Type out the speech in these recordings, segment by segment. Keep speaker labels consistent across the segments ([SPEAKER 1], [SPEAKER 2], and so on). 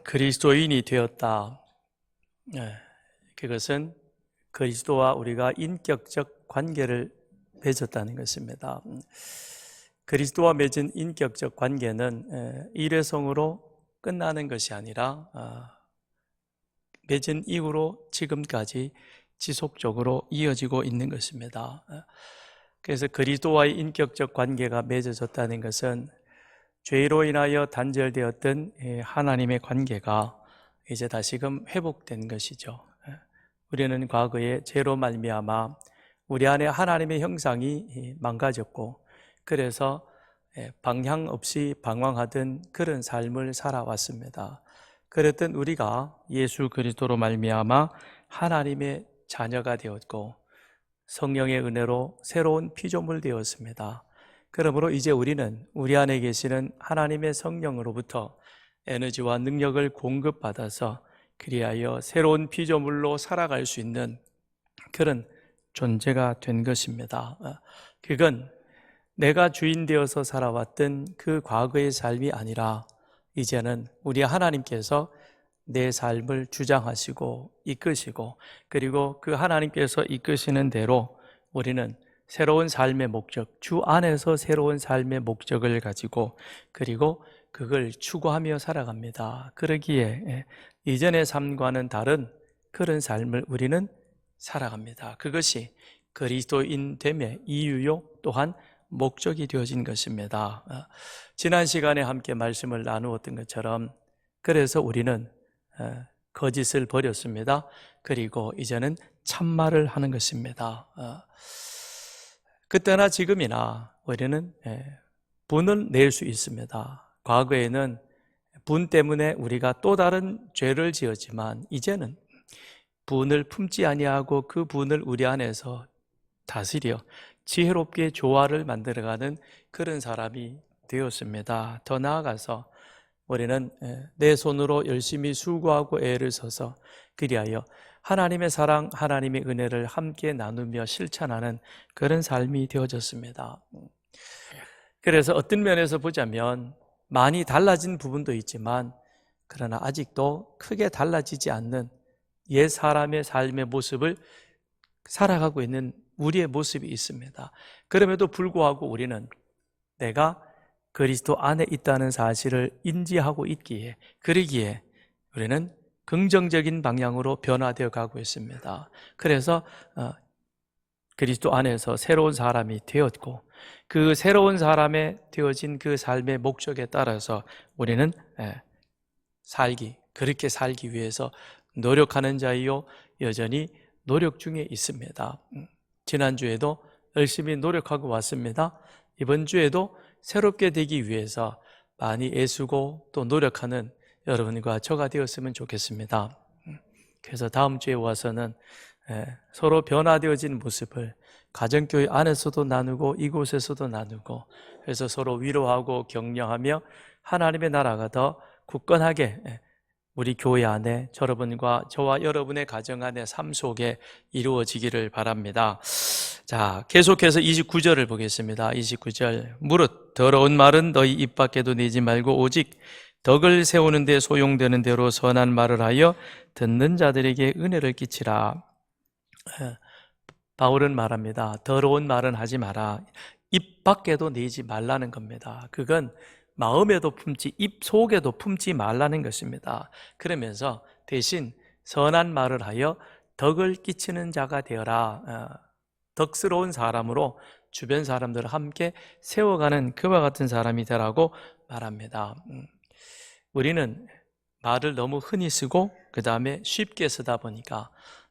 [SPEAKER 1] 그리스도인이 되었다. 그것은 그리스도와 우리가 인격적 관계를 맺었다는 것입니다. 그리스도와 맺은 인격적 관계는 일회성으로 끝나는 것이 아니라 맺은 이후로 지금까지 지속적으로 이어지고 있는 것입니다. 그래서 그리스도와의 인격적 관계가 맺어졌다는 것은 죄로 인하여 단절되었던 하나님의 관계가 이제 다시금 회복된 것이죠. 우리는 과거에 죄로 말미암아 우리 안에 하나님의 형상이 망가졌고, 그래서 방향 없이 방황하던 그런 삶을 살아왔습니다. 그랬던 우리가 예수 그리스도로 말미암아 하나님의 자녀가 되었고 성령의 은혜로 새로운 피조물 되었습니다. 그러므로 이제 우리는 우리 안에 계시는 하나님의 성령으로부터 에너지와 능력을 공급받아서 그리하여 새로운 피조물로 살아갈 수 있는 그런 존재가 된 것입니다. 그건 내가 주인 되어서 살아왔던 그 과거의 삶이 아니라 이제는 우리 하나님께서 내 삶을 주장하시고 이끄시고, 그리고 그 하나님께서 이끄시는 대로 우리는 새로운 삶의 목적, 주 안에서 새로운 삶의 목적을 가지고 그리고 그걸 추구하며 살아갑니다. 그러기에 이전의 삶과는 다른 그런 삶을 우리는 살아갑니다. 그것이 그리스도인됨의 이유요 또한 목적이 되어진 것입니다. 지난 시간에 함께 말씀을 나누었던 것처럼 그래서 우리는 거짓을 버렸습니다. 그리고 이제는 참말을 하는 것입니다. 그때나 지금이나 우리는 분을 낼 수 있습니다. 과거에는 분 때문에 우리가 또 다른 죄를 지었지만 이제는 분을 품지 아니하고 그 분을 우리 안에서 다스려 지혜롭게 조화를 만들어가는 그런 사람이 되었습니다. 더 나아가서 우리는 내 손으로 열심히 수고하고 애를 써서 그리하여 하나님의 사랑, 하나님의 은혜를 함께 나누며 실천하는 그런 삶이 되어졌습니다. 그래서 어떤 면에서 보자면 많이 달라진 부분도 있지만 그러나 아직도 크게 달라지지 않는 옛 사람의 삶의 모습을 살아가고 있는 우리의 모습이 있습니다. 그럼에도 불구하고 우리는 내가 그리스도 안에 있다는 사실을 인지하고 있기에, 그러기에 우리는 긍정적인 방향으로 변화되어 가고 있습니다. 그래서 그리스도 안에서 새로운 사람이 되었고 그 새로운 사람의 되어진 그 삶의 목적에 따라서 우리는 그렇게 살기 위해서 노력하는 자이요 여전히 노력 중에 있습니다. 지난주에도 열심히 노력하고 왔습니다. 이번 주에도 새롭게 되기 위해서 많이 애쓰고 또 노력하는 여러분과 저가 되었으면 좋겠습니다. 그래서 다음 주에 와서는 서로 변화되어진 모습을 가정교회 안에서도 나누고 이곳에서도 나누고, 그래서 서로 위로하고 격려하며 하나님의 나라가 더 굳건하게 우리 교회 안에 여러분과 저와 여러분의 가정 안에 삶 속에 이루어지기를 바랍니다. 자, 계속해서 29절을 보겠습니다. 29절. 무릇 더러운 말은 너희 입 밖에도 내지 말고 오직 덕을 세우는 데 소용되는 대로 선한 말을 하여 듣는 자들에게 은혜를 끼치라. 바울은 말합니다. 더러운 말은 하지 마라. 입 밖에도 내지 말라는 겁니다. 그건 마음에도 품지, 입 속에도 품지 말라는 것입니다. 그러면서 대신 선한 말을 하여 덕을 끼치는 자가 되어라. 덕스러운 사람으로 주변 사람들을 함께 세워가는 그와 같은 사람이 되라고 말합니다. 우리는 말을 너무 흔히 쓰고 그 다음에 쉽게 쓰다 보니까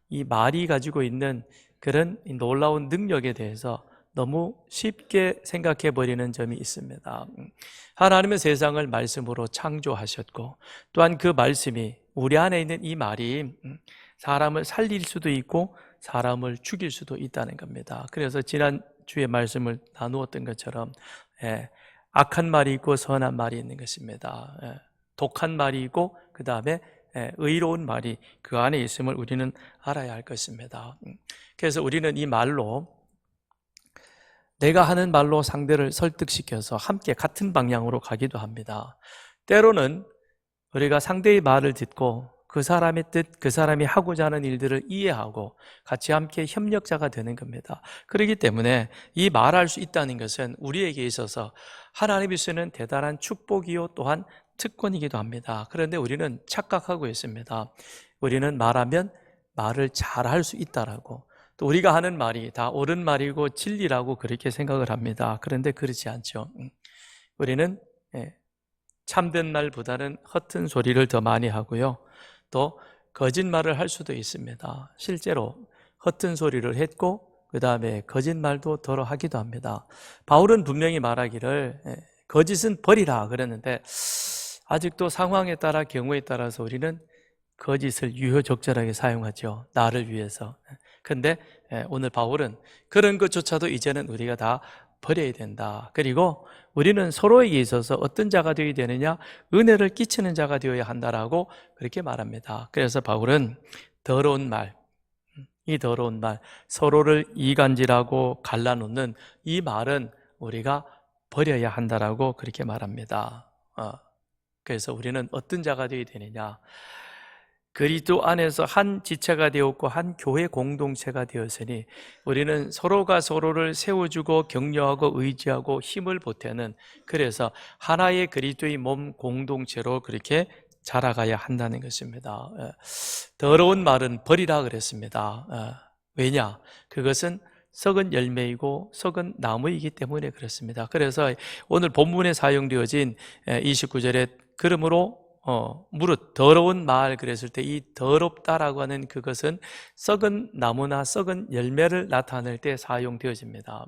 [SPEAKER 1] 이 말이 가지고 있는 그런 놀라운 능력에 대해서 너무 쉽게 생각해 버리는 점이 있습니다. 하나님은 세상을 말씀으로 창조하셨고 또한 그 말씀이 우리 안에 있는 이 말이 사람을 살릴 수도 있고 사람을 죽일 수도 있다는 겁니다. 그래서 지난주에 말씀을 나누었던 것처럼 악한 말이 있고 선한 말이 있는 것입니다. 독한 말이 있고 그 다음에 의로운 말이 그 안에 있음을 우리는 알아야 할 것입니다. 그래서 우리는 이 말로, 내가 하는 말로 상대를 설득시켜서 함께 같은 방향으로 가기도 합니다. 때로는 우리가 상대의 말을 듣고 그 사람의 뜻, 그 사람이 하고자 하는 일들을 이해하고 같이 함께 협력자가 되는 겁니다. 그렇기 때문에 이 말할 수 있다는 것은 우리에게 있어서 하나님이 주시는 대단한 축복이요 또한 특권이기도 합니다. 그런데 우리는 착각하고 있습니다. 우리는 말하면 말을 잘 할 수 있다라고, 또 우리가 하는 말이 다 옳은 말이고 진리라고 그렇게 생각을 합니다. 그런데 그렇지 않죠. 우리는 참된 말보다는 허튼 소리를 더 많이 하고요, 또 거짓말을 할 수도 있습니다. 실제로 허튼 소리를 했고 그 다음에 거짓말도 덜어 하기도 합니다. 바울은 분명히 말하기를 거짓은 버리라 그랬는데, 아직도 상황에 따라 경우에 따라서 우리는 거짓을 유효적절하게 사용하죠. 나를 위해서. 근데 오늘 바울은 그런 것조차도 이제는 우리가 다 버려야 된다. 그리고 우리는 서로에게 있어서 어떤 자가 되어야 되느냐? 은혜를 끼치는 자가 되어야 한다라고 그렇게 말합니다. 그래서 바울은 더러운 말, 이 더러운 말, 서로를 이간질하고 갈라놓는 이 말은 우리가 버려야 한다라고 그렇게 말합니다. 그래서 우리는 어떤 자가 되어야 되느냐? 그리스도 안에서 한 지체가 되었고 한 교회 공동체가 되었으니 우리는 서로가 서로를 세워주고 격려하고 의지하고 힘을 보태는, 그래서 하나의 그리스도의 몸 공동체로 그렇게 자라가야 한다는 것입니다. 더러운 말은 버리라 그랬습니다. 왜냐? 그것은 썩은 열매이고 썩은 나무이기 때문에 그렇습니다. 그래서 오늘 본문에 사용되어진 29절에 그러므로 무릇 더러운 말 그랬을 때 이 더럽다라고 하는 그것은 썩은 나무나 썩은 열매를 나타낼 때 사용되어집니다.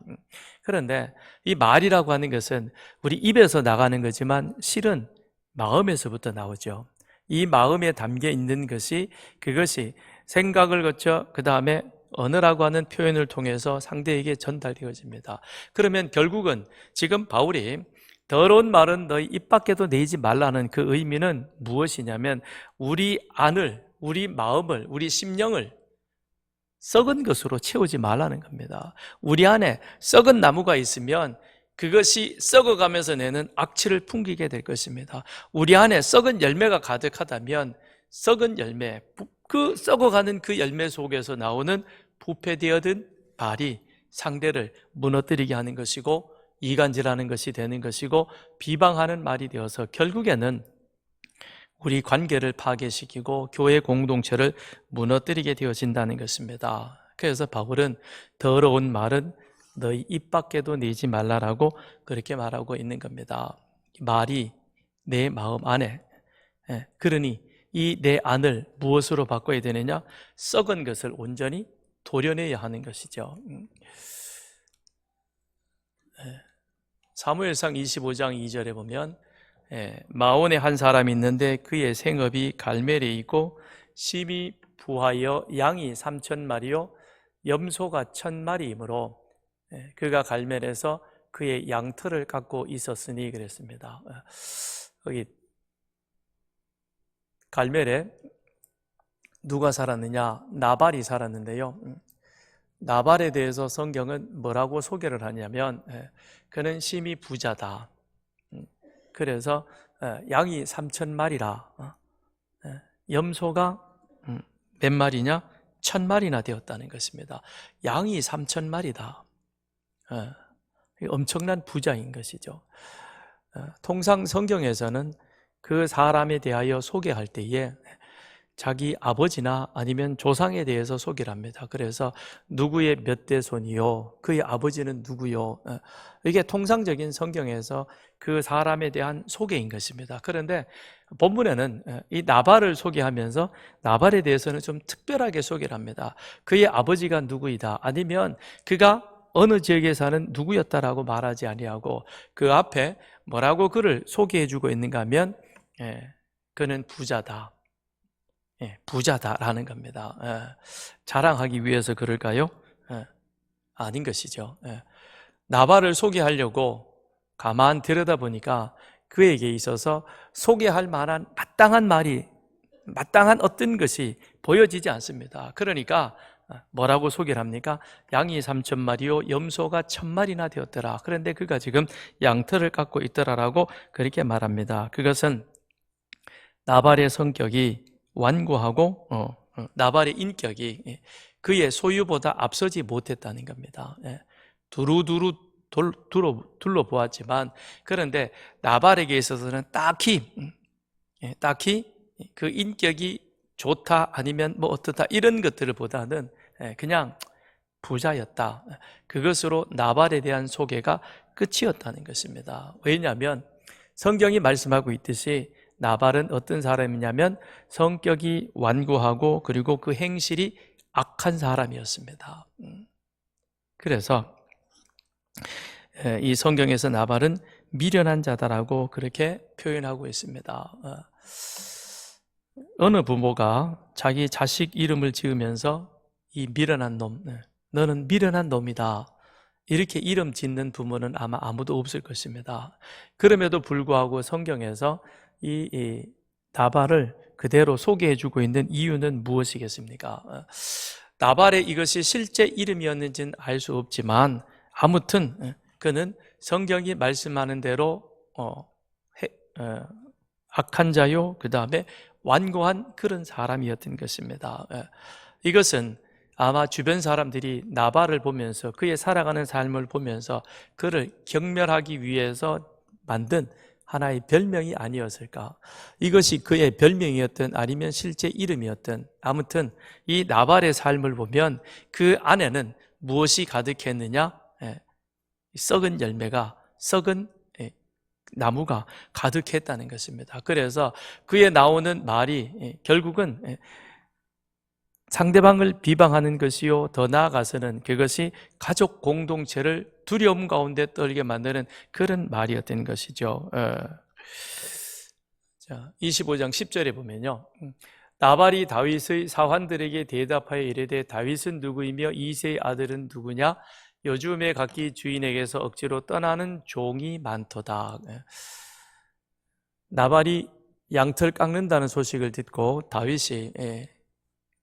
[SPEAKER 1] 그런데 이 말이라고 하는 것은 우리 입에서 나가는 거지만 실은 마음에서부터 나오죠. 이 마음에 담겨 있는 것이, 그것이 생각을 거쳐 그 다음에 언어라고 하는 표현을 통해서 상대에게 전달되어집니다. 그러면 결국은 지금 바울이 더러운 말은 너희 입 밖에도 내지 말라는 그 의미는 무엇이냐면, 우리 안을, 우리 마음을, 우리 심령을 썩은 것으로 채우지 말라는 겁니다. 우리 안에 썩은 나무가 있으면 그것이 썩어가면서 내는 악취를 풍기게 될 것입니다. 우리 안에 썩은 열매가 가득하다면 썩은 열매, 그 썩어가는 그 열매 속에서 나오는 부패되어든 말이 상대를 무너뜨리게 하는 것이고 이간질하는 것이 되는 것이고 비방하는 말이 되어서 결국에는 우리 관계를 파괴시키고 교회 공동체를 무너뜨리게 되어진다는 것입니다. 그래서 바울은 더러운 말은 너희 입 밖에도 내지 말라라고 그렇게 말하고 있는 겁니다. 말이 내 마음 안에, 그러니 이 내 안을 무엇으로 바꿔야 되느냐? 썩은 것을 온전히 도려내야 하는 것이죠. 사무엘상 25장 2절에 보면 마온에 한 사람이 있는데 그의 생업이 갈멜에 있고 심히 부하여 양이 3,000마리요 염소가 1,000마리이므로 그가 갈멜에서 그의 양털을 깎고 있었으니 그랬습니다. 여기 갈멜에 누가 살았느냐? 나발이 살았는데요. 나발에 대해서 성경은 뭐라고 소개를 하냐면 그는 심히 부자다. 그래서 양이 3,000마리라. 염소가 몇 마리냐? 1,000마리나 되었다는 것입니다. 양이 3,000마리다. 엄청난 부자인 것이죠. 통상 성경에서는 그 사람에 대하여 소개할 때에 자기 아버지나 아니면 조상에 대해서 소개를 합니다. 그래서 누구의 몇 대 손이요, 그의 아버지는 누구요, 이게 통상적인 성경에서 그 사람에 대한 소개인 것입니다. 그런데 본문에는 이 나발을 소개하면서 나발에 대해서는 좀 특별하게 소개를 합니다. 그의 아버지가 누구이다, 아니면 그가 어느 지역에 사는 누구였다라고 말하지 아니하고 그 앞에 뭐라고 그를 소개해주고 있는가 하면 그는 부자다. 부자다라는 겁니다. 자랑하기 위해서 그럴까요? 아닌 것이죠. 나발을 소개하려고 가만 들여다보니까 그에게 있어서 소개할 만한 마땅한 말이, 마땅한 어떤 것이 보여지지 않습니다. 그러니까 뭐라고 소개를 합니까? 양이 3,000마리요 염소가 1,000마리나 되었더라. 그런데 그가 지금 양털을 깎고 있더라라고 그렇게 말합니다. 그것은 나발의 성격이 완고하고 나발의 인격이 그의 소유보다 앞서지 못했다는 겁니다. 두루두루 둘러보았지만 그런데 나발에게 있어서는 딱히 그 인격이 좋다 아니면 뭐 어떻다 이런 것들을 보다는 그냥 부자였다. 그것으로 나발에 대한 소개가 끝이었다는 것입니다. 왜냐하면 성경이 말씀하고 있듯이 나발은 어떤 사람이냐면 성격이 완고하고 그리고 그 행실이 악한 사람이었습니다. 그래서 이 성경에서 나발은 미련한 자다라고 그렇게 표현하고 있습니다. 어느 부모가 자기 자식 이름을 지으면서 이 미련한 놈, 너는 미련한 놈이다, 이렇게 이름 짓는 부모는 아마 아무도 없을 것입니다. 그럼에도 불구하고 성경에서 이 나발을 그대로 소개해주고 있는 이유는 무엇이겠습니까? 나발의 이것이 실제 이름이었는지는 알 수 없지만 아무튼 그는 성경이 말씀하는 대로 악한 자요, 그 다음에 완고한 그런 사람이었던 것입니다. 이것은 아마 주변 사람들이 나발을 보면서 그의 살아가는 삶을 보면서 그를 경멸하기 위해서 만든 하나의 별명이 아니었을까? 이것이 그의 별명이었든 아니면 실제 이름이었든 아무튼 이 나발의 삶을 보면 그 안에는 무엇이 가득했느냐? 썩은 열매가, 썩은 나무가 가득했다는 것입니다. 그래서 그에 나오는 말이 결국은 상대방을 비방하는 것이요, 더 나아가서는 그것이 가족 공동체를 두려움 가운데 떨게 만드는 그런 말이었던 것이죠. 자, 25장 10절에 보면요, 나발이 다윗의 사환들에게 대답하여 이르되 다윗은 누구이며 이새의 아들은 누구냐? 요즘에 각기 주인에게서 억지로 떠나는 종이 많도다. 나발이 양털 깎는다는 소식을 듣고 다윗이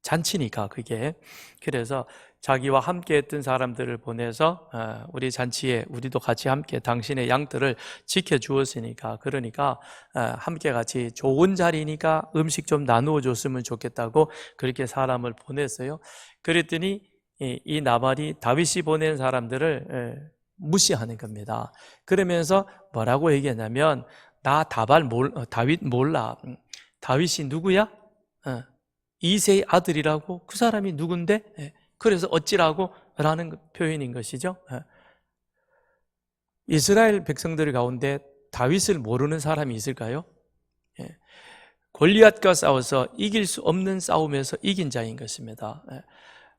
[SPEAKER 1] 잔치니까 그게, 그래서 자기와 함께 했던 사람들을 보내서 우리 잔치에 우리도 같이 함께 당신의 양털을 지켜주었으니까, 그러니까 함께 같이 좋은 자리니까 음식 좀 나누어 줬으면 좋겠다고 그렇게 사람을 보냈어요. 그랬더니 이 나발이 다윗이 보낸 사람들을 무시하는 겁니다. 그러면서 뭐라고 얘기했냐면, 나 다윗 몰라. 다윗이 누구야? 이새의 아들이라고. 그 사람이 누군데? 그래서 어찌라고? 라는 표현인 것이죠. 이스라엘 백성들 가운데 다윗을 모르는 사람이 있을까요? 골리앗과 싸워서 이길 수 없는 싸움에서 이긴 자인 것입니다.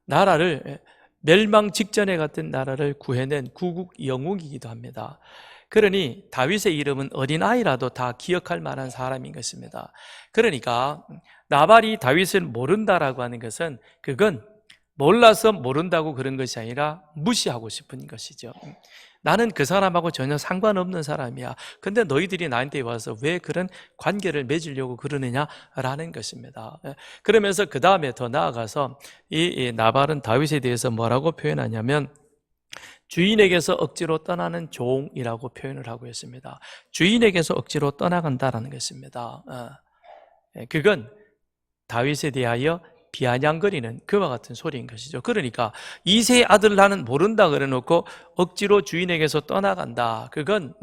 [SPEAKER 1] 나라를, 멸망 직전에 같은 나라를 구해낸 구국 영웅이기도 합니다. 그러니 다윗의 이름은 어린아이라도 다 기억할 만한 사람인 것입니다. 그러니까 나발이 다윗을 모른다라고 하는 것은 그건 몰라서 모른다고 그런 것이 아니라 무시하고 싶은 것이죠. 나는 그 사람하고 전혀 상관없는 사람이야. 근데 너희들이 나한테 와서 왜 그런 관계를 맺으려고 그러느냐라는 것입니다. 그러면서 그 다음에 더 나아가서 이 나발은 다윗에 대해서 뭐라고 표현하냐면 주인에게서 억지로 떠나는 종이라고 표현을 하고 있습니다. 주인에게서 억지로 떠나간다라는 것입니다. 그건 다윗에 대하여 비아냥거리는 그와 같은 소리인 것이죠. 그러니까 이새의 아들 나는 모른다 그래놓고 억지로 주인에게서 떠나간다. 그건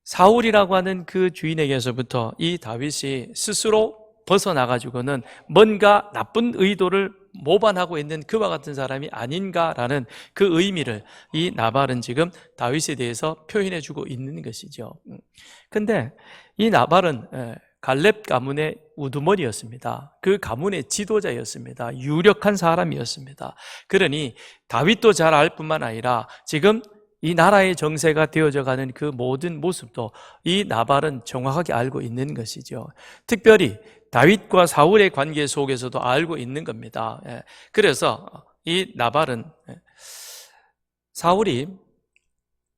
[SPEAKER 1] 사울이라고 하는 그 주인에게서부터 이 다윗이 스스로 벗어나가지고는 뭔가 나쁜 의도를 모반하고 있는 그와 같은 사람이 아닌가라는 그 의미를 이 나발은 지금 다윗에 대해서 표현해주고 있는 것이죠. 근데 이 나발은 갈렙 가문의 우두머리였습니다. 그 가문의 지도자였습니다. 유력한 사람이었습니다. 그러니 다윗도 잘 알 뿐만 아니라 지금 이 나라의 정세가 되어져 가는 그 모든 모습도 이 나발은 정확하게 알고 있는 것이죠. 특별히 다윗과 사울의 관계 속에서도 알고 있는 겁니다. 그래서 이 나발은 사울이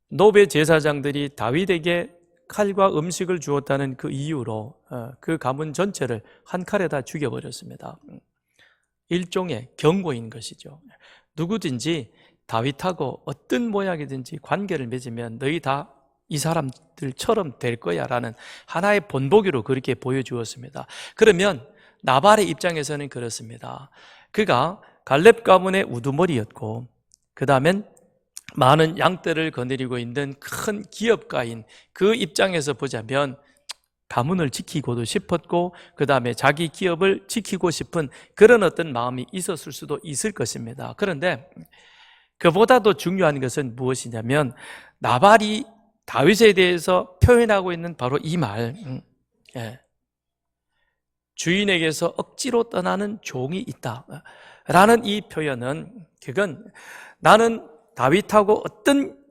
[SPEAKER 1] 노베 제사장들이 다윗에게 칼과 음식을 주었다는 그 이유로 그 가문 전체를 한 칼에다 죽여버렸습니다. 일종의 경고인 것이죠. 누구든지 다윗하고 어떤 모양이든지 관계를 맺으면 너희 다 이 사람들처럼 될 거야 라는 하나의 본보기로 그렇게 보여주었습니다. 그러면 나발의 입장에서는 그렇습니다. 그가 갈렙 가문의 우두머리였고 그 다음엔 많은 양떼를 거느리고 있는 큰 기업가인 그 입장에서 보자면 가문을 지키고도 싶었고 그 다음에 자기 기업을 지키고 싶은 그런 어떤 마음이 있었을 수도 있을 것입니다. 그런데 그보다도 중요한 것은 무엇이냐면 나발이 다윗에 대해서 표현하고 있는 바로 이 말, 주인에게서 억지로 떠나는 종이 있다 라는 이 표현은 그건 나는 다윗하고 어떤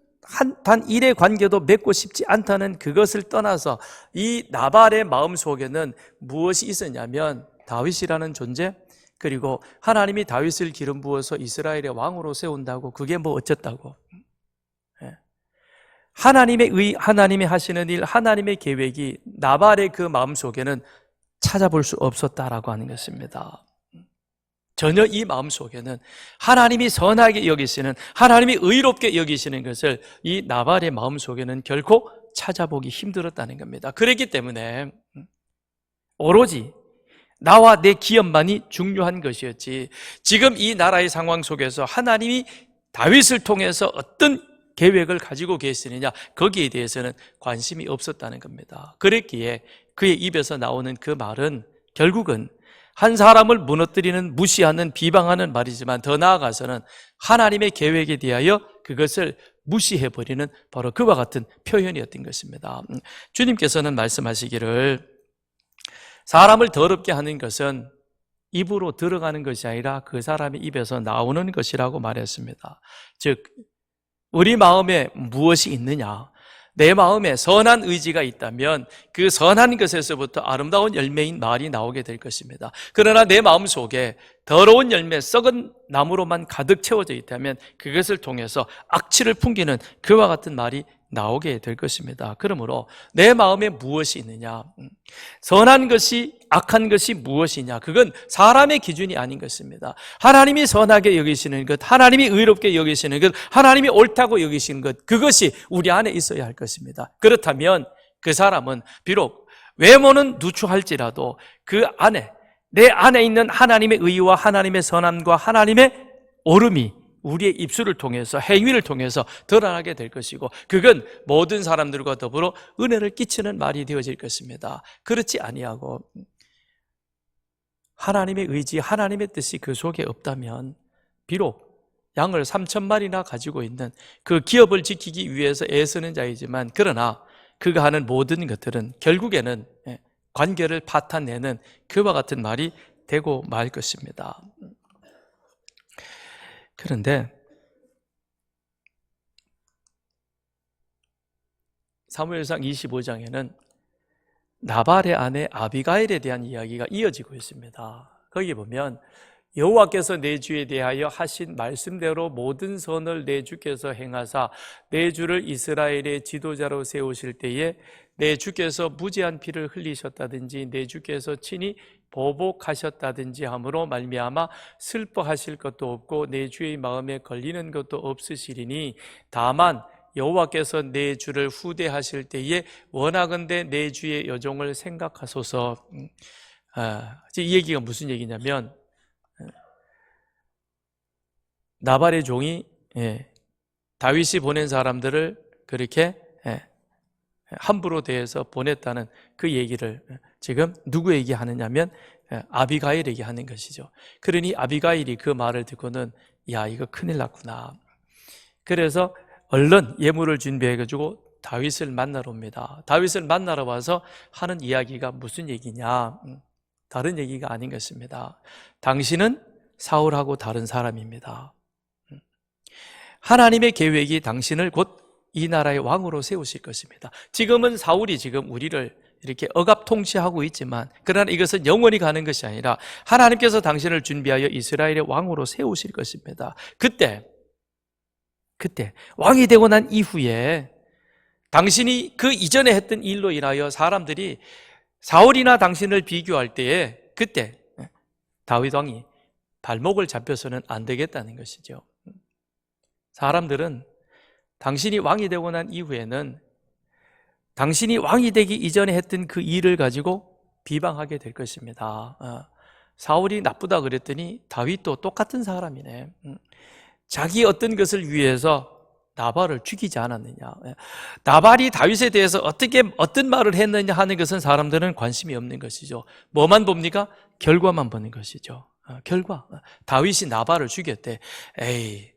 [SPEAKER 1] 단 일의 관계도 맺고 싶지 않다는 그것을 떠나서 이 나발의 마음속에는 무엇이 있었냐면 다윗이라는 존재, 그리고 하나님이 다윗을 기름 부어서 이스라엘의 왕으로 세운다고 그게 뭐 어쨌다고, 하나님이 하시는 일, 하나님의 계획이 나발의 그 마음속에는 찾아볼 수 없었다라고 하는 것입니다. 전혀 이 마음속에는 하나님이 선하게 여기시는, 하나님이 의롭게 여기시는 것을 이 나발의 마음속에는 결코 찾아보기 힘들었다는 겁니다. 그렇기 때문에 오로지 나와 내 기업만이 중요한 것이었지, 지금 이 나라의 상황 속에서 하나님이 다윗을 통해서 어떤 계획을 가지고 계시느냐, 거기에 대해서는 관심이 없었다는 겁니다. 그랬기에 그의 입에서 나오는 그 말은 결국은 한 사람을 무너뜨리는, 무시하는, 비방하는 말이지만 더 나아가서는 하나님의 계획에 대하여 그것을 무시해버리는 바로 그와 같은 표현이었던 것입니다. 주님께서는 말씀하시기를 사람을 더럽게 하는 것은 입으로 들어가는 것이 아니라 그 사람의 입에서 나오는 것이라고 말했습니다. 즉 우리 마음에 무엇이 있느냐, 내 마음에 선한 의지가 있다면 그 선한 것에서부터 아름다운 열매인 말이 나오게 될 것입니다. 그러나 내 마음속에 더러운 열매, 썩은 나무로만 가득 채워져 있다면 그것을 통해서 악취를 풍기는 그와 같은 말이 나오게 될 것입니다. 그러므로 내 마음에 무엇이 있느냐, 선한 것이 악한 것이 무엇이냐, 그건 사람의 기준이 아닌 것입니다. 하나님이 선하게 여기시는 것, 하나님이 의롭게 여기시는 것, 하나님이 옳다고 여기시는 것, 그것이 우리 안에 있어야 할 것입니다. 그렇다면 그 사람은 비록 외모는 누추할지라도 그 안에, 내 안에 있는 하나님의 의와 하나님의 선함과 하나님의 옳음이 우리의 입술을 통해서, 행위를 통해서 드러나게 될 것이고, 그건 모든 사람들과 더불어 은혜를 끼치는 말이 되어질 것입니다. 그렇지 아니하고 하나님의 의지, 하나님의 뜻이 그 속에 없다면 비록 양을 3,000마리나 가지고 있는 그 기업을 지키기 위해서 애쓰는 자이지만, 그러나 그가 하는 모든 것들은 결국에는 관계를 파탄내는 그와 같은 말이 되고 말 것입니다. 그런데 사무엘상 25장에는 나발의 아내 아비가일에 대한 이야기가 이어지고 있습니다. 거기 보면 여호와께서 내 주에 대하여 하신 말씀대로 모든 선을 내 주께서 행하사 내 주를 이스라엘의 지도자로 세우실 때에 내 주께서 무죄한 피를 흘리셨다든지 내 주께서 친히 보복하셨다든지 함으로 말미암아 슬퍼하실 것도 없고 내 주의 마음에 걸리는 것도 없으시리니 다만 여호와께서 내 주를 후대하실 때에 원하건대 내 주의 여종을 생각하소서. 이 얘기가 무슨 얘기냐면 나발의 종이 다윗이 보낸 사람들을 그렇게 함부로 대해서 보냈다는 그 얘기를 지금 누구에게 하느냐면 아비가일에게 하는 것이죠. 그러니 아비가일이 그 말을 듣고는 야, 이거 큰일 났구나. 그래서 얼른 예물을 준비해가지고 다윗을 만나러 옵니다. 다윗을 만나러 와서 하는 이야기가 무슨 얘기냐, 다른 얘기가 아닌 것입니다. 당신은 사울하고 다른 사람입니다. 하나님의 계획이 당신을 곧 이 나라의 왕으로 세우실 것입니다. 지금은 사울이 지금 우리를 이렇게 억압 통치하고 있지만, 그러나 이것은 영원히 가는 것이 아니라 하나님께서 당신을 준비하여 이스라엘의 왕으로 세우실 것입니다. 그때 왕이 되고 난 이후에 당신이 그 이전에 했던 일로 인하여 사람들이 사울이나 당신을 비교할 때에 그때 다윗 왕이 발목을 잡혀서는 안 되겠다는 것이죠. 사람들은 당신이 왕이 되고 난 이후에는 당신이 왕이 되기 이전에 했던 그 일을 가지고 비방하게 될 것입니다. 사울이 나쁘다 그랬더니 다윗도 똑같은 사람이네. 자기 어떤 것을 위해서 나발을 죽이지 않았느냐. 나발이 다윗에 대해서 어떤 말을 했느냐 하는 것은 사람들은 관심이 없는 것이죠. 뭐만 봅니까? 결과만 보는 것이죠. 결과. 다윗이 나발을 죽였대. 에이,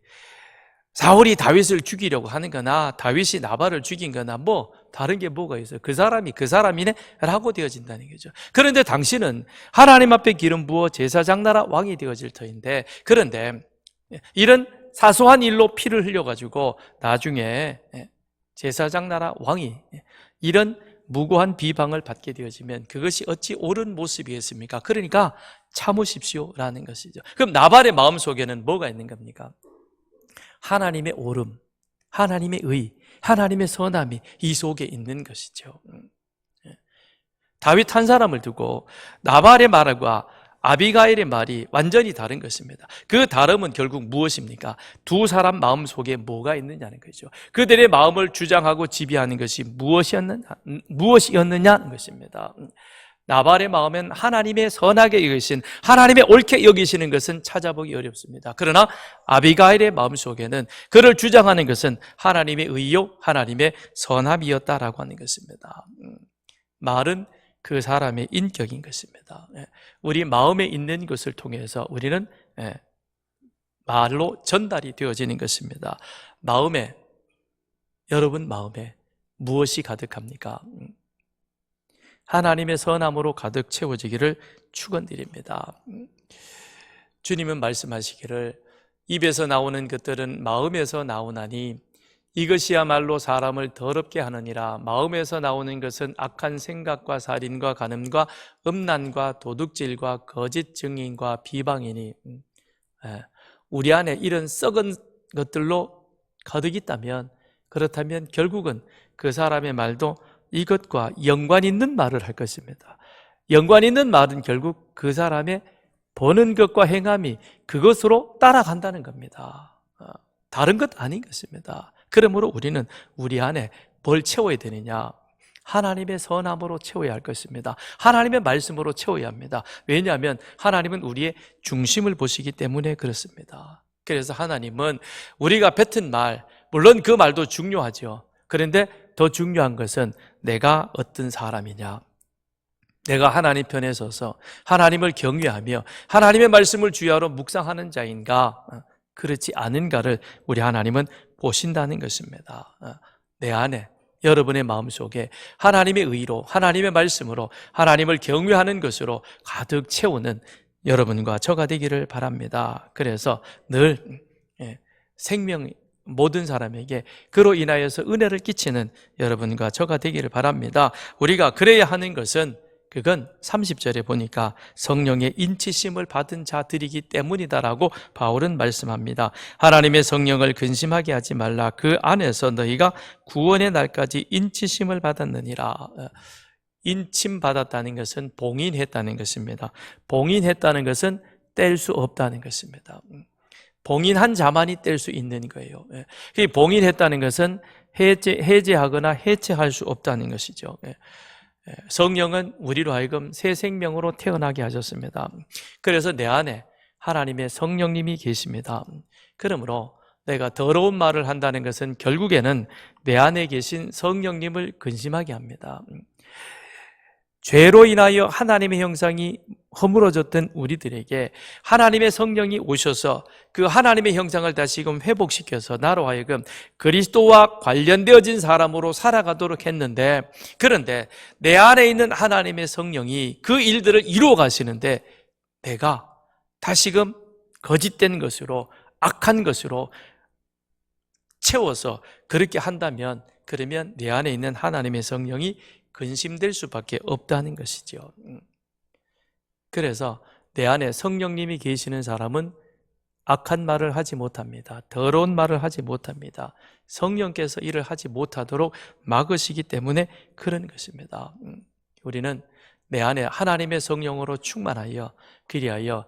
[SPEAKER 1] 사울이 다윗을 죽이려고 하는 거나 다윗이 나발을 죽인 거나 뭐 다른 게 뭐가 있어요? 그 사람이 그 사람이네 라고 되어진다는 거죠. 그런데 당신은 하나님 앞에 기름 부어 제사장 나라 왕이 되어질 터인데, 그런데 이런 사소한 일로 피를 흘려가지고 나중에 제사장 나라 왕이 이런 무고한 비방을 받게 되어지면 그것이 어찌 옳은 모습이겠습니까? 그러니까 참으십시오라는 것이죠. 그럼 나발의 마음속에는 뭐가 있는 겁니까? 하나님의 옳음, 하나님의 의, 하나님의 선함이 이 속에 있는 것이죠. 다윗 한 사람을 두고 나발의 말과 아비가일의 말이 완전히 다른 것입니다. 그 다름은 결국 무엇입니까? 두 사람 마음 속에 뭐가 있느냐는 거죠. 그들의 마음을 주장하고 지배하는 것이 무엇이었느냐는 것입니다. 나발의 마음엔 하나님의 선하게 여기신, 하나님의 옳게 여기시는 것은 찾아보기 어렵습니다. 그러나 아비가일의 마음속에는 그를 주장하는 것은 하나님의 의요, 하나님의 선함이었다라고 하는 것입니다. 말은 그 사람의 인격인 것입니다. 우리 마음에 있는 것을 통해서 우리는 말로 전달이 되어지는 것입니다. 여러분 마음에 무엇이 가득합니까? 하나님의 선함으로 가득 채워지기를 축원드립니다. 주님은 말씀하시기를 입에서 나오는 것들은 마음에서 나오나니 이것이야말로 사람을 더럽게 하느니라. 마음에서 나오는 것은 악한 생각과 살인과 간음과 음란과 도둑질과 거짓 증인과 비방이니, 우리 안에 이런 썩은 것들로 가득 있다면, 그렇다면 결국은 그 사람의 말도 이것과 연관 있는 말을 할 것입니다. 연관 있는 말은 결국 그 사람의 보는 것과 행함이 그것으로 따라간다는 겁니다. 다른 것 아닌 것입니다. 그러므로 우리는 우리 안에 뭘 채워야 되느냐? 하나님의 선함으로 채워야 할 것입니다. 하나님의 말씀으로 채워야 합니다. 왜냐하면 하나님은 우리의 중심을 보시기 때문에 그렇습니다. 그래서 하나님은 우리가 뱉은 말, 물론 그 말도 중요하죠. 그런데 더 중요한 것은 내가 어떤 사람이냐, 내가 하나님 편에 서서 하나님을 경외하며 하나님의 말씀을 주야로 묵상하는 자인가, 그렇지 않은가를 우리 하나님은 보신다는 것입니다. 내 안에, 여러분의 마음속에 하나님의 의로, 하나님의 말씀으로, 하나님을 경외하는 것으로 가득 채우는 여러분과 저가 되기를 바랍니다. 그래서 늘 모든 사람에게 그로 인하여서 은혜를 끼치는 여러분과 저가 되기를 바랍니다. 우리가 그래야 하는 것은, 그건 30절에 보니까 성령의 인치심을 받은 자들이기 때문이다라고 바울은 말씀합니다. 하나님의 성령을 근심하게 하지 말라. 그 안에서 너희가 구원의 날까지 인치심을 받았느니라. 인침받았다는 것은 봉인했다는 것입니다. 봉인했다는 것은 뗄 수 없다는 것입니다. 봉인한 자만이 뗄 수 있는 거예요. 봉인했다는 것은 해제하거나 해체할 수 없다는 것이죠. 성령은 우리로 하여금 새 생명으로 태어나게 하셨습니다. 그래서 내 안에 하나님의 성령님이 계십니다. 그러므로 내가 더러운 말을 한다는 것은 결국에는 내 안에 계신 성령님을 근심하게 합니다. 죄로 인하여 하나님의 형상이 허물어졌던 우리들에게 하나님의 성령이 오셔서 그 하나님의 형상을 다시금 회복시켜서 나로 하여금 그리스도와 관련되어진 사람으로 살아가도록 했는데, 그런데 내 안에 있는 하나님의 성령이 그 일들을 이루어 가시는데 내가 다시금 거짓된 것으로, 악한 것으로 채워서 그렇게 한다면, 그러면 내 안에 있는 하나님의 성령이 근심될 수밖에 없다는 것이죠. 그래서 내 안에 성령님이 계시는 사람은 악한 말을 하지 못합니다. 더러운 말을 하지 못합니다. 성령께서 이를 하지 못하도록 막으시기 때문에 그런 것입니다. 우리는 내 안에 하나님의 성령으로 충만하여 그리하여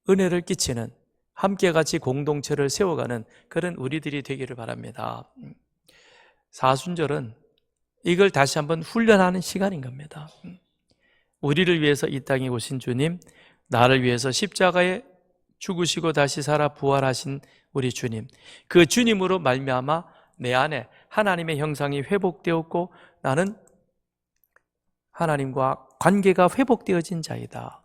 [SPEAKER 1] 은혜를 끼치는, 함께 같이 공동체를 세워가는 그런 우리들이 되기를 바랍니다. 사순절은 이걸 다시 한번 훈련하는 시간인 겁니다. 우리를 위해서 이 땅에 오신 주님, 나를 위해서 십자가에 죽으시고 다시 살아 부활하신 우리 주님, 그 주님으로 말미암아 내 안에 하나님의 형상이 회복되었고 나는 하나님과 관계가 회복되어진 자이다.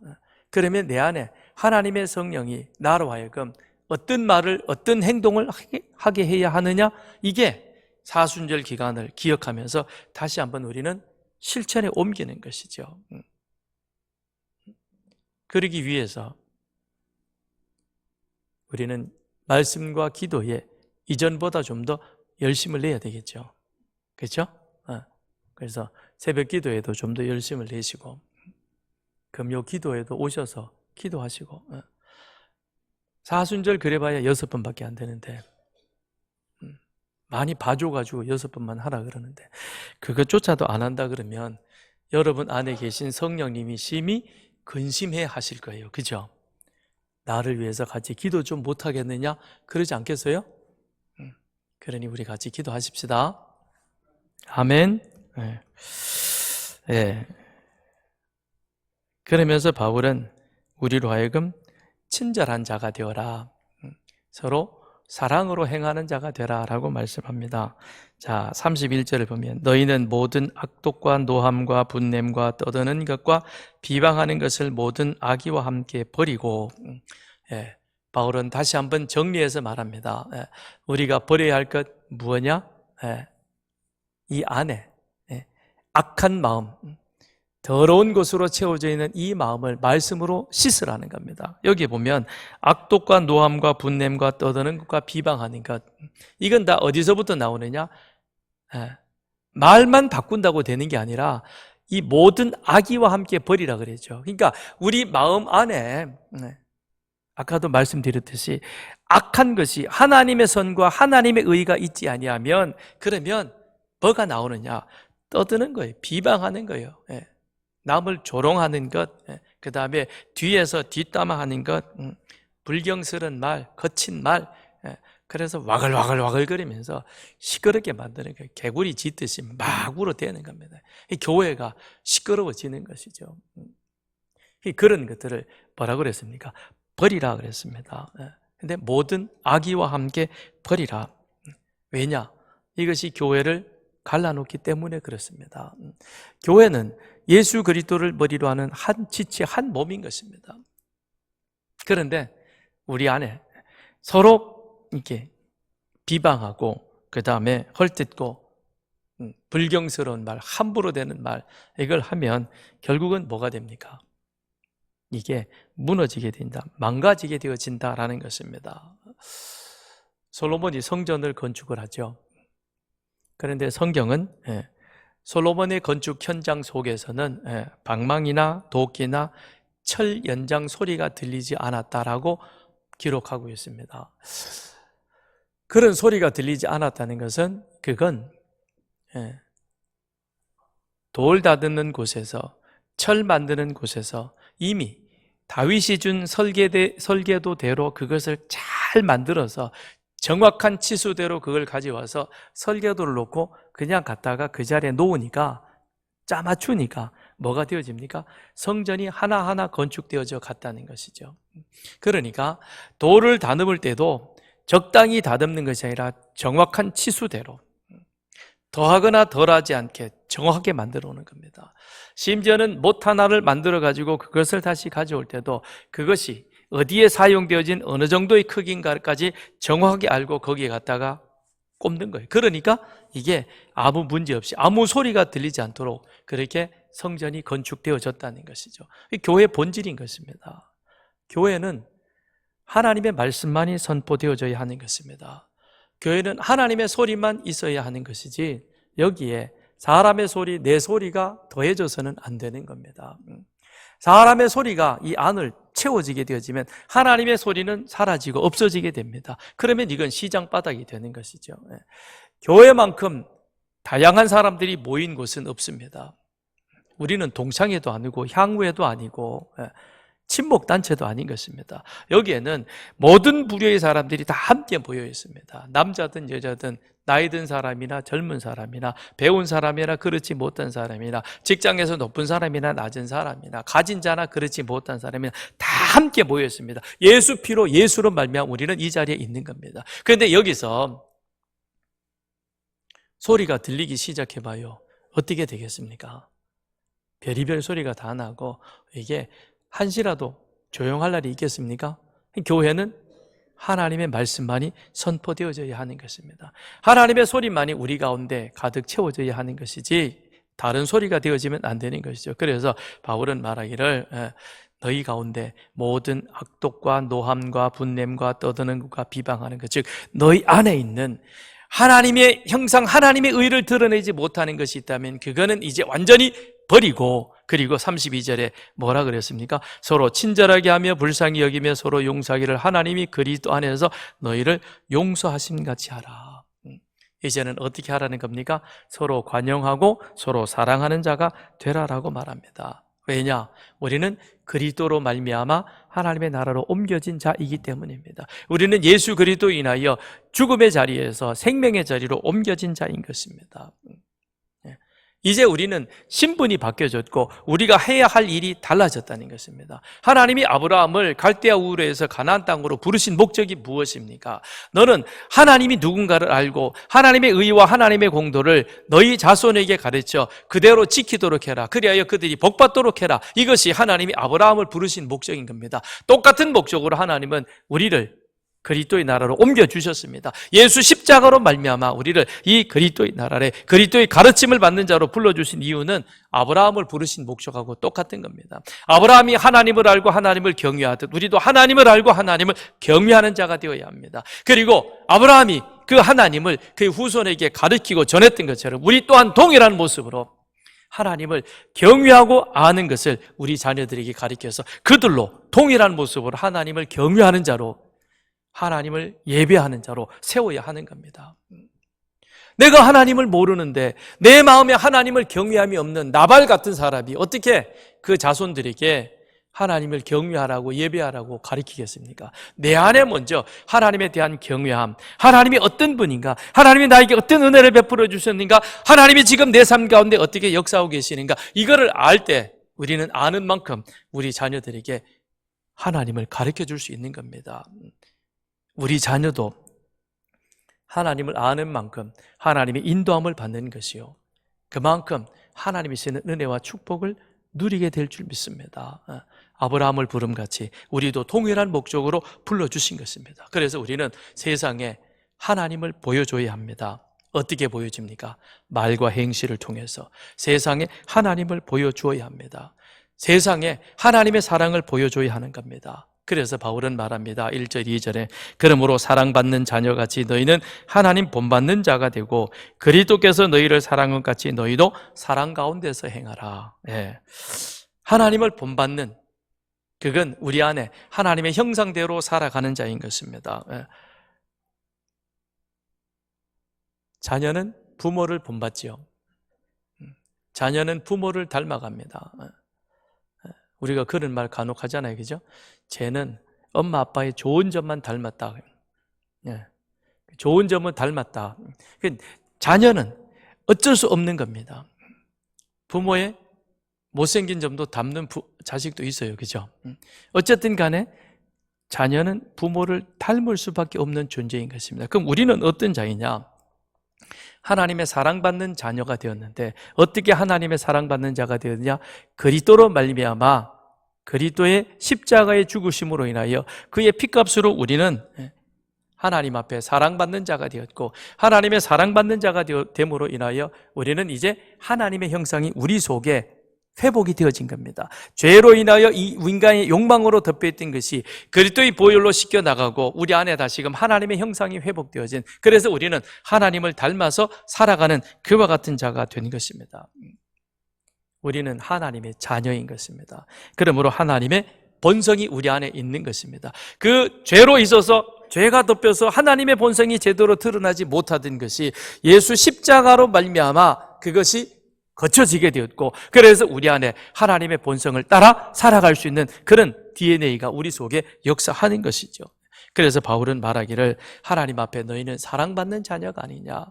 [SPEAKER 1] 그러면 내 안에 하나님의 성령이 나로 하여금 어떤 말을, 어떤 행동을 하게 해야 하느냐, 이게 사순절 기간을 기억하면서 다시 한번 우리는 실천에 옮기는 것이죠. 그러기 위해서 우리는 말씀과 기도에 이전보다 좀 더 열심을 내야 되겠죠. 그렇죠? 그래서 새벽 기도에도 좀 더 열심을 내시고, 금요 기도에도 오셔서 기도하시고, 사순절 그래봐야 6번밖에 안 되는데, 많이 봐줘가지고 6번만 하라 그러는데, 그것조차도 안 한다 그러면 여러분 안에 계신 성령님이 심히 근심해 하실 거예요. 그죠? 나를 위해서 같이 기도 좀 못하겠느냐? 그러지 않겠어요? 그러니 우리 같이 기도하십시다. 아멘. 네. 그러면서 바울은 우리로 하여금 친절한 자가 되어라, 서로 사랑으로 행하는 자가 되라 라고 말씀합니다. 자, 31절을 보면 너희는 모든 악독과 노함과 분냄과 떠드는 것과 비방하는 것을 모든 악의와 함께 버리고, 바울은 다시 한번 정리해서 말합니다. 우리가 버려야 할 것 무엇이냐? 이 안에 악한 마음, 더러운 것으로 채워져 있는 이 마음을 말씀으로 씻으라는 겁니다. 여기 보면 악독과 노함과 분냄과 떠드는 것과 비방하는 것, 이건 다 어디서부터 나오느냐? 말만 바꾼다고 되는 게 아니라 이 모든 악의와 함께 버리라 그랬죠. 그러니까 우리 마음 안에 아까도 말씀드렸듯이 악한 것이 하나님의 선과 하나님의 의가 있지 아니하면, 그러면 뭐가 나오느냐? 떠드는 거예요. 비방하는 거예요. 남을 조롱하는 것, 그 다음에 뒤에서 뒷담화하는 것, 불경스러운 말, 거친 말, 그래서 와글와글거리면서 시끄럽게 만드는 거예요. 개구리 짖듯이 막 울어대는 겁니다. 이 교회가 시끄러워지는 것이죠. 그런 것들을 뭐라고 그랬습니까? 버리라 그랬습니다. 근데 모든 악의와 함께 버리라. 왜냐? 이것이 교회를 갈라놓기 때문에 그렇습니다. 교회는 예수 그리스도를 머리로 하는 한 지체, 한 몸인 것입니다. 그런데 우리 안에 서로 이렇게 비방하고, 그 다음에 헐뜯고, 불경스러운 말, 함부로 되는 말, 이걸 하면 결국은 뭐가 됩니까? 이게 무너지게 된다, 망가지게 되어진다라는 것입니다. 솔로몬이 성전을 건축을 하죠. 그런데 성경은 솔로몬의 건축 현장 속에서는 방망이나 도끼나 철 연장 소리가 들리지 않았다라고 기록하고 있습니다. 그런 소리가 들리지 않았다는 것은, 그건 돌 다듬는 곳에서, 철 만드는 곳에서 이미 다윗이 준 설계도대로 그것을 잘 만들어서 정확한 치수대로 그걸 가져와서 설계도를 놓고 그냥 갖다가 그 자리에 놓으니까, 짜맞추니까 뭐가 되어집니까? 성전이 하나하나 건축되어져 갔다는 것이죠. 그러니까 돌을 다듬을 때도 적당히 다듬는 것이 아니라 정확한 치수대로, 더하거나 덜하지 않게 정확하게 만들어 오는 겁니다. 심지어는 못 하나를 만들어 가지고 그것을 다시 가져올 때도 그것이 어디에 사용되어진 어느 정도의 크기인가까지 정확하게 알고 거기에 갖다가 꼽는 거예요. 그러니까 이게 아무 문제 없이 아무 소리가 들리지 않도록 그렇게 성전이 건축되어졌다는 것이죠. 교회의 본질인 것입니다. 교회는 하나님의 말씀만이 선포되어져야 하는 것입니다. 교회는 하나님의 소리만 있어야 하는 것이지, 여기에 사람의 소리, 내 소리가 더해져서는 안 되는 겁니다. 사람의 소리가 이 안을 채워지게 되어지면 하나님의 소리는 사라지고 없어지게 됩니다. 그러면 이건 시장 바닥이 되는 것이죠. 교회만큼 다양한 사람들이 모인 곳은 없습니다. 우리는 동창회도 아니고 향후회도 아니고 친목 단체도 아닌 것입니다. 여기에는 모든 부류의 사람들이 다 함께 모여 있습니다. 남자든 여자든 나이 든 사람이나 젊은 사람이나 배운 사람이나 그렇지 못한 사람이나 직장에서 높은 사람이나 낮은 사람이나 가진 자나 그렇지 못한 사람이나 다 함께 모여 있습니다. 예수 피로 예수로 말미암아 우리는 이 자리에 있는 겁니다. 그런데 여기서 소리가 들리기 시작해봐요. 어떻게 되겠습니까? 별의별 소리가 다 나고 이게 한시라도 조용할 날이 있겠습니까? 교회는 하나님의 말씀만이 선포되어져야 하는 것입니다. 하나님의 소리만이 우리 가운데 가득 채워져야 하는 것이지 다른 소리가 되어지면 안 되는 것이죠. 그래서 바울은 말하기를 너희 가운데 모든 악독과 노함과 분냄과 떠드는 것과 비방하는 것, 즉 너희 안에 있는 하나님의 형상, 하나님의 의를 드러내지 못하는 것이 있다면 그거는 이제 완전히 버리고, 그리고 32절에 뭐라 그랬습니까? 서로 친절하게 하며 불쌍히 여기며 서로 용서하기를 하나님이 그리스도 안에서 너희를 용서하심 같이 하라. 이제는 어떻게 하라는 겁니까? 서로 관용하고 서로 사랑하는 자가 되라라고 말합니다. 왜냐? 우리는 그리스도로 말미암아 하나님의 나라로 옮겨진 자이기 때문입니다. 우리는 예수 그리스도로 인하여 죽음의 자리에서 생명의 자리로 옮겨진 자인 것입니다. 이제 우리는 신분이 바뀌어졌고 우리가 해야 할 일이 달라졌다는 것입니다. 하나님이 아브라함을 갈대아 우르에서 가나안 땅으로 부르신 목적이 무엇입니까? 너는 하나님이 누군가를 알고 하나님의 의와 하나님의 공도를 너희 자손에게 가르쳐 그대로 지키도록 해라. 그리하여 그들이 복받도록 해라. 이것이 하나님이 아브라함을 부르신 목적인 겁니다. 똑같은 목적으로 하나님은 우리를 그리스도의 나라로 옮겨주셨습니다. 예수 십자가로 말미암아 우리를 이 그리스도의 나라에 그리스도의 가르침을 받는 자로 불러주신 이유는 아브라함을 부르신 목적하고 똑같은 겁니다. 아브라함이 하나님을 알고 하나님을 경외하듯 우리도 하나님을 알고 하나님을 경외하는 자가 되어야 합니다. 그리고 아브라함이 그 하나님을 그의 후손에게 가르치고 전했던 것처럼 우리 또한 동일한 모습으로 하나님을 경외하고 아는 것을 우리 자녀들에게 가르쳐서 그들로 동일한 모습으로 하나님을 경외하는 자로, 하나님을 예배하는 자로 세워야 하는 겁니다. 내가 하나님을 모르는데 내 마음에 하나님을 경외함이 없는 나발 같은 사람이 어떻게 그 자손들에게 하나님을 경외하라고 예배하라고 가르치겠습니까? 내 안에 먼저 하나님에 대한 경외함, 하나님이 어떤 분인가, 하나님이 나에게 어떤 은혜를 베풀어 주셨는가, 하나님이 지금 내 삶 가운데 어떻게 역사하고 계시는가, 이거를 알 때 우리는 아는 만큼 우리 자녀들에게 하나님을 가르쳐 줄 수 있는 겁니다. 우리 자녀도 하나님을 아는 만큼 하나님의 인도함을 받는 것이요, 그만큼 하나님이 주시는 은혜와 축복을 누리게 될 줄 믿습니다. 아브라함을 부름같이 우리도 동일한 목적으로 불러주신 것입니다. 그래서 우리는 세상에 하나님을 보여줘야 합니다. 어떻게 보여집니까? 말과 행실을 통해서 세상에 하나님을 보여주어야 합니다. 세상에 하나님의 사랑을 보여줘야 하는 겁니다. 그래서 바울은 말합니다. 1절 2절에 그러므로 사랑받는 자녀같이 너희는 하나님 본받는 자가 되고 그리스도께서 너희를 사랑한 것 같이 너희도 사랑 가운데서 행하라. 하나님을 본받는, 그건 우리 안에 하나님의 형상대로 살아가는 자인 것입니다. 자녀는 부모를 본받지요. 자녀는 부모를 닮아갑니다. 우리가 그런 말 간혹 하잖아요, 그죠? 쟤는 엄마 아빠의 좋은 점만 닮았다. 좋은 점은 닮았다. 자녀는 어쩔 수 없는 겁니다. 부모의 못생긴 점도 닮는 자식도 있어요, 그죠? 어쨌든 간에 자녀는 부모를 닮을 수밖에 없는 존재인 것입니다. 그럼 우리는 어떤 자이냐? 하나님의 사랑받는 자녀가 되었는데 어떻게 하나님의 사랑받는 자가 되었냐? 그리스도로 말미암아 그리스도의 십자가의 죽으심으로 인하여 그의 피값으로 우리는 하나님 앞에 사랑받는 자가 되었고, 하나님의 사랑받는 자가 됨으로 인하여 우리는 이제 하나님의 형상이 우리 속에 회복이 되어진 겁니다. 죄로 인하여 이 인간의 욕망으로 덮여있던 것이 그리스도의 보혈로 씻겨나가고 우리 안에 다시금 하나님의 형상이 회복되어진, 그래서 우리는 하나님을 닮아서 살아가는 그와 같은 자가 된 것입니다. 우리는 하나님의 자녀인 것입니다. 그러므로 하나님의 본성이 우리 안에 있는 것입니다. 그 죄로 있어서 죄가 덮여서 하나님의 본성이 제대로 드러나지 못하던 것이 예수 십자가로 말미암아 그것이 거쳐지게 되었고, 그래서 우리 안에 하나님의 본성을 따라 살아갈 수 있는 그런 DNA가 우리 속에 역사하는 것이죠. 그래서 바울은 말하기를 하나님 앞에 너희는 사랑받는 자녀가 아니냐.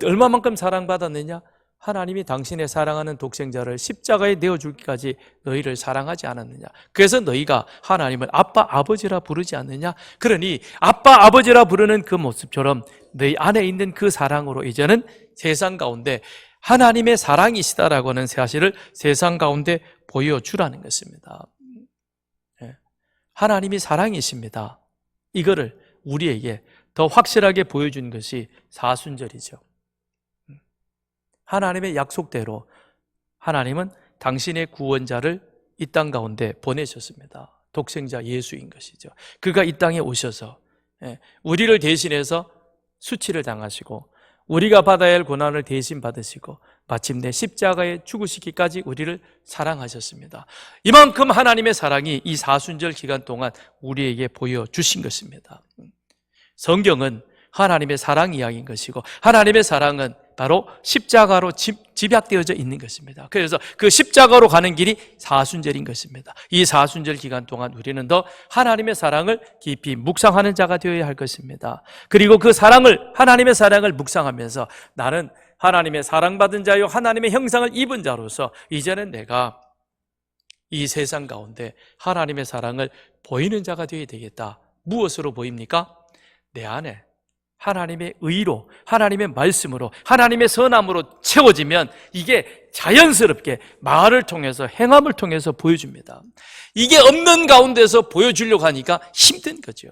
[SPEAKER 1] 얼마만큼 사랑받았느냐? 하나님이 당신의 사랑하는 독생자를 십자가에 내어주기까지 너희를 사랑하지 않았느냐. 그래서 너희가 하나님을 아빠, 아버지라 부르지 않느냐. 그러니 아빠, 아버지라 부르는 그 모습처럼 너희 안에 있는 그 사랑으로 이제는 세상 가운데 하나님의 사랑이시다라고 하는 사실을 세상 가운데 보여주라는 것입니다. 하나님이 사랑이십니다. 이거를 우리에게 더 확실하게 보여준 것이 사순절이죠. 하나님의 약속대로 하나님은 당신의 구원자를 이 땅 가운데 보내셨습니다. 독생자 예수인 것이죠. 그가 이 땅에 오셔서 우리를 대신해서 수치를 당하시고 우리가 받아야 할 고난을 대신 받으시고 마침내 십자가에 죽으시기까지 우리를 사랑하셨습니다. 이만큼 하나님의 사랑이 이 사순절 기간 동안 우리에게 보여주신 것입니다. 성경은 하나님의 사랑 이야기인 것이고 하나님의 사랑은 바로 십자가로 집약되어져 있는 것입니다. 그래서 그 십자가로 가는 길이 사순절인 것입니다. 이 사순절 기간 동안 우리는 더 하나님의 사랑을 깊이 묵상하는 자가 되어야 할 것입니다. 그리고 그 하나님의 사랑을 묵상하면서 나는 하나님의 사랑받은 자요 하나님의 형상을 입은 자로서 이제는 내가 이 세상 가운데 하나님의 사랑을 보이는 자가 되어야 되겠다. 무엇으로 보입니까? 내 안에 하나님의 의로, 하나님의 말씀으로, 하나님의 선함으로 채워지면 이게 자연스럽게 말을 통해서, 행함을 통해서 보여줍니다. 이게 없는 가운데서 보여주려고 하니까 힘든 거죠.